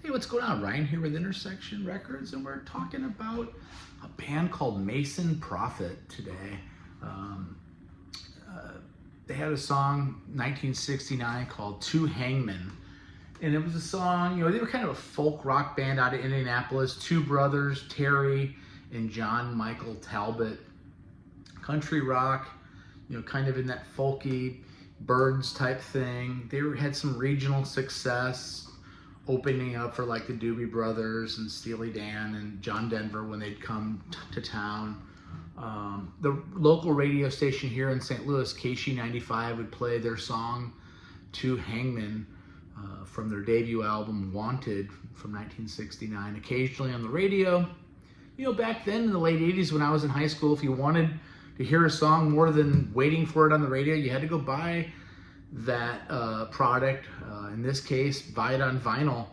Hey, what's going on? Ryan here with Intersection Records, and we're talking about a band called Proffit today. They had a song 1969 called Two Hangmen, and it was a song, they were kind of a folk rock band out of Indianapolis, two brothers, Terry and John Michael Talbot. Country rock, kind of in that folky Birds type thing. They had some regional success, opening up for like the Doobie Brothers and Steely Dan and John Denver when they'd come to town. The local radio station here in St. Louis, KC95, would play their song Two Hangmen from their debut album Wanted from 1969 occasionally on the radio. Back then in the late 80s when I was in high school, if you wanted to hear a song more than waiting for it on the radio, you had to go buy that product, in this case, buy it on vinyl,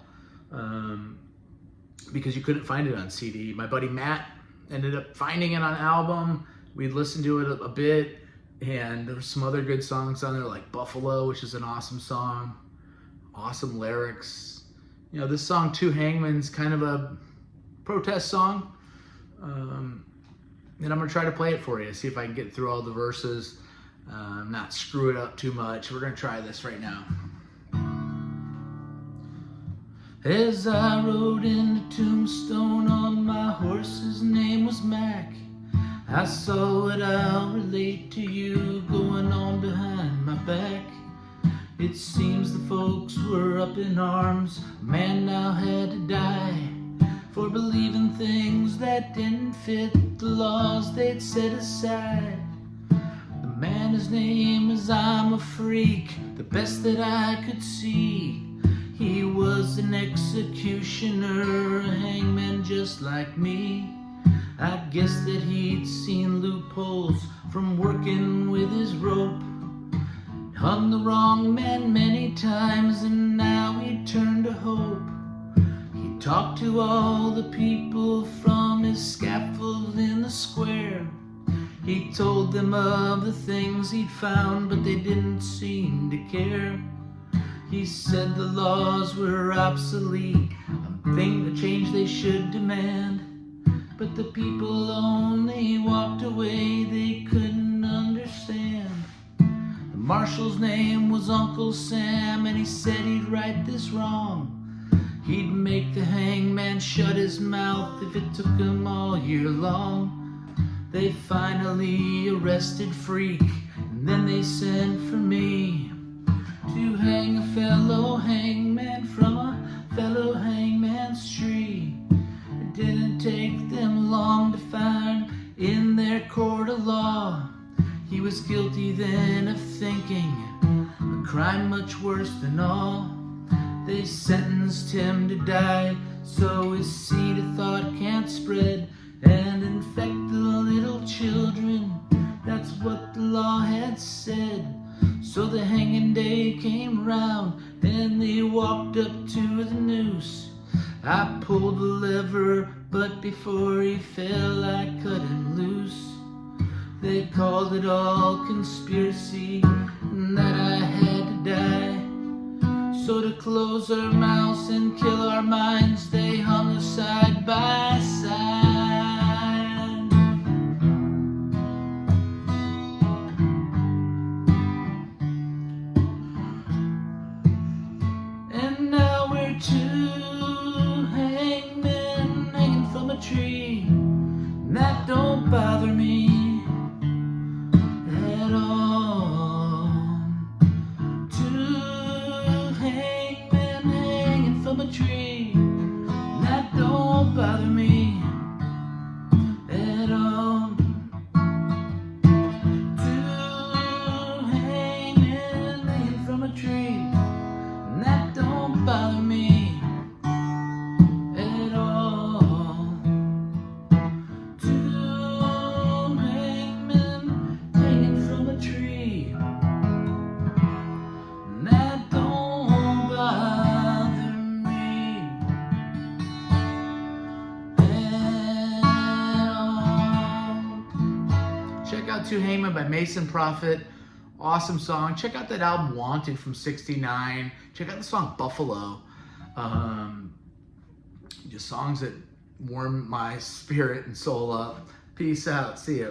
because you couldn't find it on CD. My buddy Matt ended up finding it on album. We'd listened to it a bit, and there were some other good songs on there like Buffalo, which is an awesome song, awesome lyrics. This song Two Hangmen's kind of a protest song, and I'm gonna try to play it for you, see if I can get through all the verses, not screw it up too much. We're gonna try this right now. As I rode into Tombstone on my horse, his name was Mac, I saw what I'll relate to you going on behind my back. It seems the folks were up in arms, a man now had to die for believing things that didn't fit the laws they'd set aside. The man, his name is I'm a Freak, the best that I could see. He was an executioner, a hangman just like me. I guess that he'd seen loopholes from working with his rope. Hung the wrong man many times, and now he turned to hope. He talked to all the people from his scaffold in the square. He told them of the things he'd found, but they didn't seem to care. He said the laws were obsolete, a thing, a change they should demand. But the people only walked away, they couldn't understand. The marshal's name was Uncle Sam, and he said he'd right this wrong. He'd make the hangman shut his mouth if it took him all year long. They finally arrested Freak, and then they sent for me to hang a fellow hangman from a fellow hangman's tree. It didn't take them long to find in their court of law he was guilty then of thinking a crime much worse than all. They sentenced him to die so his seed of thought can't spread and infect the little children. That's what the law had said. So the hanging day came round and they walked up to the noose. I pulled the lever, but before he fell I cut him loose. They called it all conspiracy and that I had to die. So to close our mouths and kill our minds, they hung us side by side. And now we're two hangmen hanging from a tree, and that don't bother me at all. Two hangmen hanging from a tree, and that don't bother me at all. Two hangmen hanging from a tree, and that don't bother me at all. Two hangmen hanging from a tree, and that don't bother me at all. Check out Two Hangmen by Proffit. Awesome song. Check out that album Wanted from '69. Check out the song Buffalo. just songs that warm my spirit and soul up. Peace out. See ya.